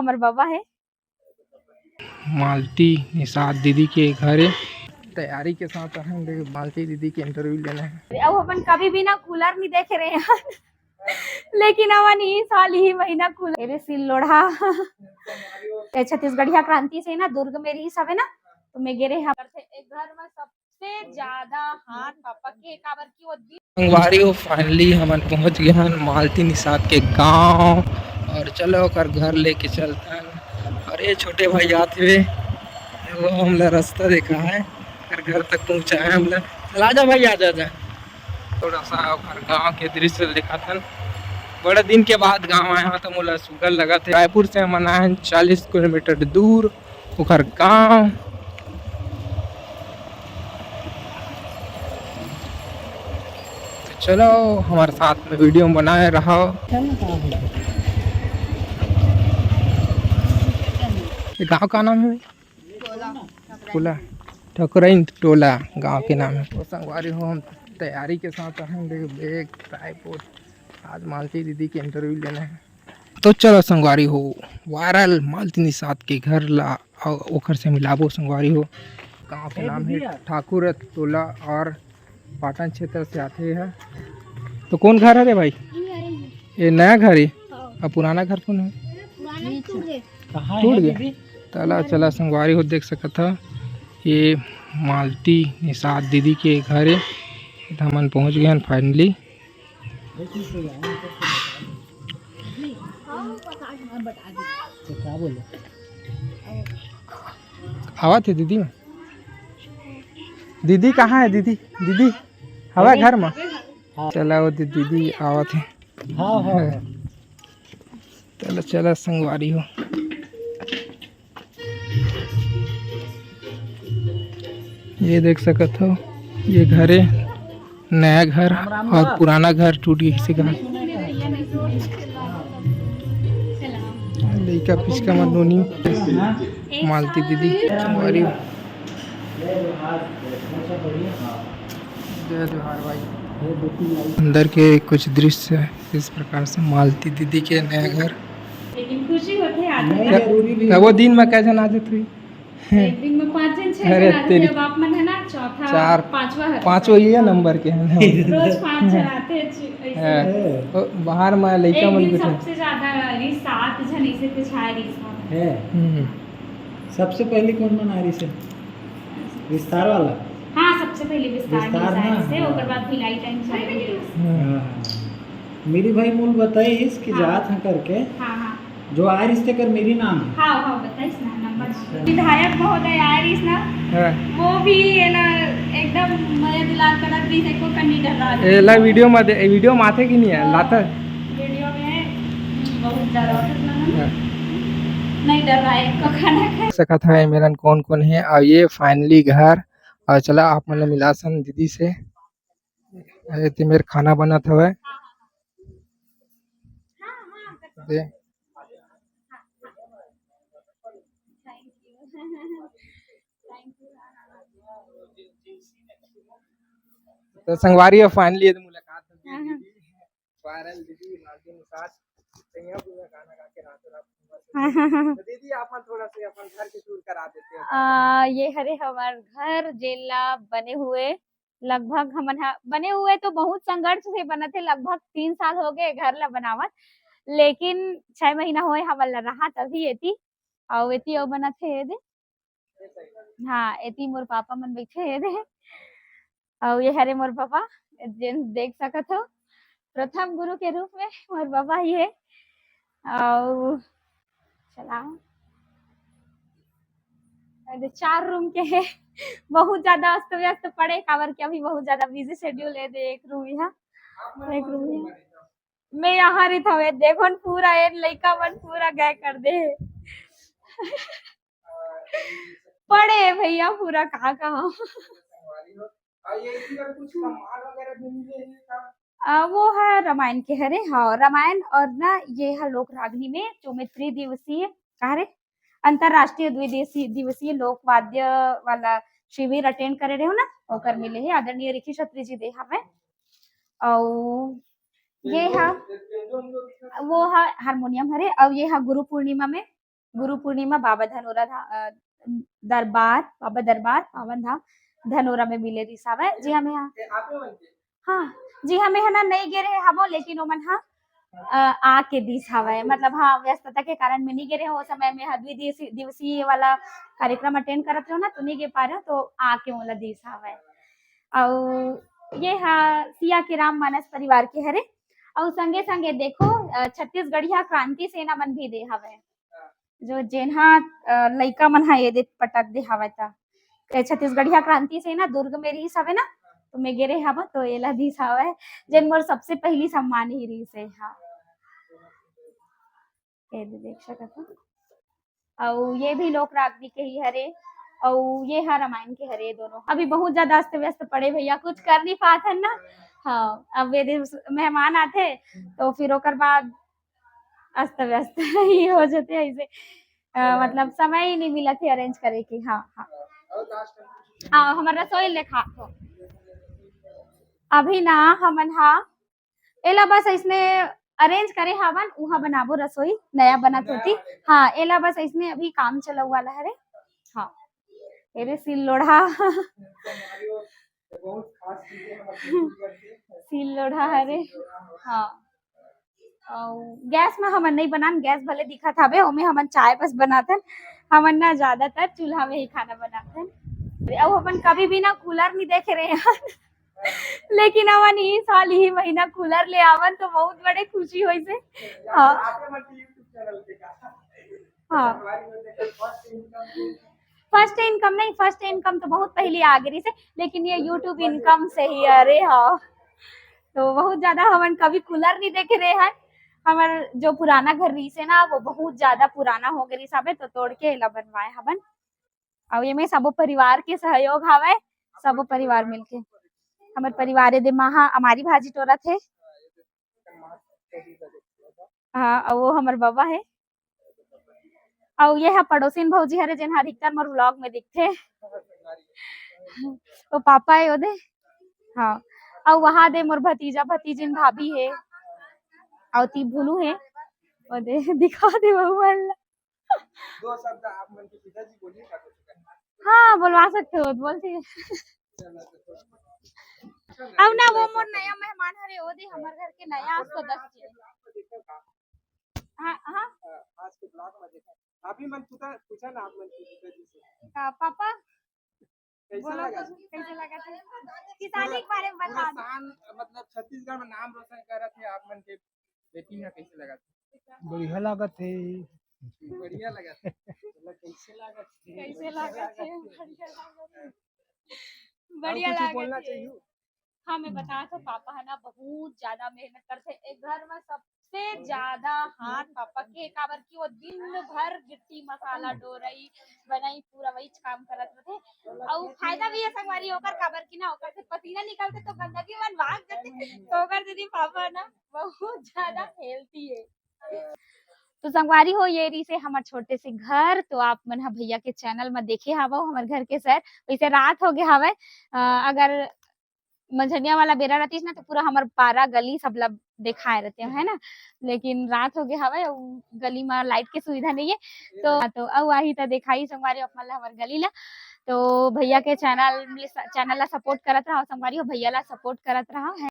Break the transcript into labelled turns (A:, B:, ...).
A: हमारे बाबा है।
B: मालती निषाद दीदी के घर तैयारी के साथ आए मालती दीदी के इंटरव्यू लेना है।
A: अब अपन कभी भी ना कूलर नहीं देखे रहे हैं लेकिन अपन ही साल ही महीना कूलर मेरे सिल लोढ़ा छत्तीसगढ़िया क्रांति से ना दुर्ग मेरी सब है ना तो मैं गिरे यहाँ पर थे एक घर में सबसे ज्यादा हाथ पापा के काबर की वो
B: संगवारी हो फाइनली हम पहुंच गए हैं मालती निषाद के गांव और चलो कर घर लेके चलते हैं। और ये छोटे भाई आते हुए वो हमला रास्ता देखा है कर घर तक पहुंचा है हमला। चला जा भाई आ जा थोड़ा सा घर गांव के दृश्य दिखा था। बड़े दिन के बाद गांव आया तो मुला सुगर लगा थे। रायपुर से हम आए 40 किलोमीटर दूर उखर गाँव। चलो हमारे साथ में वीडियो बनाए रहो। गांव का नाम है टोला ठकुरइन टोला गांव के नाम है। वो संगवारी हो हम तैयारी के साथ रहेंगे बैग ट्राइपॉड आज मालती दीदी के इंटरव्यू लेना है। तो चलो संगवारी हो वायरल मालती निषाद के घर ला ओखर से मिलाबो। संगवारी हो गांव के नाम है ठाकुर टोला और पाटन क्षेत्र से आते हैं। तो कौन घर है रे भाई? ये नया घर है और पुराना घर कौन है? टूट गया। चला चला संगवारी हो देख सकत था ये मालती निषाद दीदी के घर है। हमन पहुंच गए हैं फाइनली। आवा थे दीदी में दीदी कहाँ है? दीदी दीदी हवा घर में चला वो दीदी आवा थे। चलो चलो संगवारी हो ये देख सकत हो ये घर है नया घर और पुराना घर टूट गया किसी का। लड़का पिचका मनोनी मालती दीदी संगवारी जय जोहार भाई। अंदर के कुछ दृश्य इस प्रकार से मालती दीदी के नया घर।
A: लेकिन खुशी होती है
B: वो दिन में कैसे नाचत हुई?
A: एक दिन में 5 जन 6 जन आते हैं। बाप मन है ना चौथा
B: चार पांचवा ये नंबर के हैं
A: रोज 5 जन आते हैं
B: बाहर में लड़का मन के
A: सबसे ज्यादा 7 जन इसे कुछ है।
C: सबसे पहले कौन बना रही से विस्तार वाला?
A: हाँ सबसे पहले विस्तार से ओकर बाद भिलाई टाइम से
C: मेरी भाई मूल बताई इसकी जात है करके।
A: हाँ हाँ
C: जो आयरिस ते कर मेरी नाम है।
A: हाँ हाँ बताइस ना नंबर विधायक महोदय आयरिस ना वो भी है ना एकदम मजा दिलार करत भी से को कैंडिडेट रहा
B: एला वीडियो में आते कि नहीं है लाता
A: वीडियो में बहुत ज्यादा नहीं डर रहा है को खाना खा
B: सकत है मेरा कौन कौन है। और ये फाइनली घर और चला आप मतलब मिला सन दीदी से तो मेरे खाना बना था वह दे। तो संगवारी फाइनली मुलाकात वायरल दीदी मालती निषाद खाना खा के रात दीदी अपन थोड़ा से अपन घर के टूर करा देते हैं।
A: ये हरे हमार घर जेला बने हुए लगभग हमन बने हुए तो बहुत संघर्ष से बना थे। लगभग 3 साल हो गए घर ला बनावत लेकिन 6 महीना होए हमन ला रहा तभी एती और एती और बना थे दे। हाँ एती मोर पापा मन बैठे दे और ये हरे मोर पापा जेन देख सकत हो प्रथम गुरु के रूप में मोर पापा ही है। और चला 4 रूम के है बहुत ज्यादा अस्त व्यस्त पड़े काबर के अभी बहुत ज्यादा बिजी शेड्यूल है दे। एक रूम यहाँ मैं यहाँ रही था देखो पूरा एक लड़का मन पूरा गए कर दे पड़े भैया पूरा कहाँ वो है रामायण के हरे। हाँ रामायण और ना ये है लोक रागनी में जो में 3 दिवसीय कहा अंतरराष्ट्रीय दिवसीय लोक वाद्य वाला शिविर अटेंड करे रहे हो ना ओकर मिले है आदरणीय ऋषि छत्री जी दे हमें। और ये है वो है हारमोनियम हरे और ये है गुरु पूर्णिमा में गुरु पूर्णिमा बाबा धनोरा दरबार बाबा दरबार पावन धाम धनोरा में मिले रही सावे जी हमें हाँ जी हमें है ना नहीं गिरे हमो लेकिन ओमन हाँ आके दिस हवे मतलब हाँ व्यस्तता के कारण में नहीं गिरे हो समय में दिवसीय वाला कार्यक्रम अटेंड करत रहो ना तो नहीं गे पा रहे तो आके मोला दिस हवे और ये हाँ सिया के राम मानस परिवार के हरे और संगे संगे देखो छत्तीसगढ़िया क्रांति सेना मन भी दे हवे जो जेनहा लइका मन हा ये दे पटक दे हवे ता छत्तीसगढ़िया क्रांति सेना दुर्ग में रही हवे ना तो मैं गिरे हवा तो एला दिस हवे जेन मोर सबसे पहली सम्मान ही रही से हाँ ये देख सकत हो और ये भी लोक रागनी के ही हरे और ये है रामायण के हरे दोनों अभी बहुत ज्यादा अस्त व्यस्त पड़े भैया कुछ कर नहीं पाते ना हाँ अब ये मेहमान आते तो फिर ओकर बाद अस्त व्यस्त ही हो जाते ऐसे मतलब समय ही नहीं मिला थे अरेंज करे की हाँ हाँ हाँ हमारा रसोई लेखा हो अभी ना हमन हा एला बस इसने अरेंज करे हवन उहा बनाबो रसोई नया बनत होती हाँ एला बस इसने अभी काम चला वाला है रे हाँ एरे सिल लोढ़ा सिल लोढ़ा है रे हाँ और गैस में हमन नहीं बनान गैस भले दिखत हवे ओमे हमन चाय बस बनाथन हमन ना ज्यादातर चूल्हा में ही खाना बनाथन और हमन कभी भी ना कूलर नहीं देखे रहे हैं लेकिन हमन ई साल ही महीना कूलर ले आवन तो बहुत बड़े खुशी होई से हाँ हाँ फर्स्ट इनकम तो बहुत पहले आ गई से लेकिन ये यूट्यूब इनकम से ही अरे हाँ तो बहुत ज्यादा हमन कभी कूलर नहीं देखे रहे हैं हमार जो पुराना घर रही से ना वो बहुत ज्यादा पुराना हो गई साबे तो तोड़ के एला बनवाए हवन और ये में सबो परिवार के सहयोग हवे सबो परिवार मिलके हमारे परिवार दे महा हमारी भाजी टोरा थे हाँ और वो हमार बाबा है और ये है पड़ोसिन भौजी हरे जिन अधिकतर मोर व्लॉग में दिखते वो पापा है ओदे हाँ और वहाँ दे मोर भतीजा भतीजिन भाभी है और ती भुलू है ओदे दिखा दे बहुल
B: दो शब्द आप मन के पिताजी बोलिए क्या कुछ
A: हाँ बोलवा सकते हो बोलती अब ना वो मोर नया मेहमान हरे ओदे हमार घर के नया सदस्य हाँ हाँ
B: आज के ब्लॉग में देखा आप ही मन पूछा ना आप मन के पिताजी से
A: पापा
B: कैसा लगा
A: कैसे लगा था किसानी के बारे में बता दो
B: मतलब छत्तीसगढ़ में नाम रोशन कर रहे थे आप मन के बेटी है कैसे लगा
C: बढ़िया लागत है
B: बढ़िया लगा मतलब कैसे लगा
A: बढ़िया लगा बोलना चाहिए हाँ मैं बता तो पापा है ना बहुत ज्यादा मेहनत करते एक घर में सबसे ज्यादा हाथ पापा के काबर की वो दिन भर गिट्टी मसाला डोरई बनाई पूरा वही काम करत रहे और फायदा भी है संगवारी होकर काबर की ना ओकर से पसीना निकलते तो गंदगी मन भाग जाते तो ओकर दीदी पापा ना बहुत ज्यादा हेल्थी है तो संगवारी हो ये रही से हमारे छोटे से घर तो आप मन भैया के चैनल में देखे हवा हमारे घर के सर वैसे रात हो गया हवा अगर मंझनिया वाला बेरा रहती ना तो पूरा हमार पारा गली सब लब दिखाए रहते है ना लेकिन रात हो गया हवा गली में लाइट के सुविधा नहीं है तो वही तो दिखाई संगवारी अपना हमार गली ला तो भैया के चैनल ला सपोर्ट करत रहा संगवारी हो भैया ला सपोर्ट करत रहा है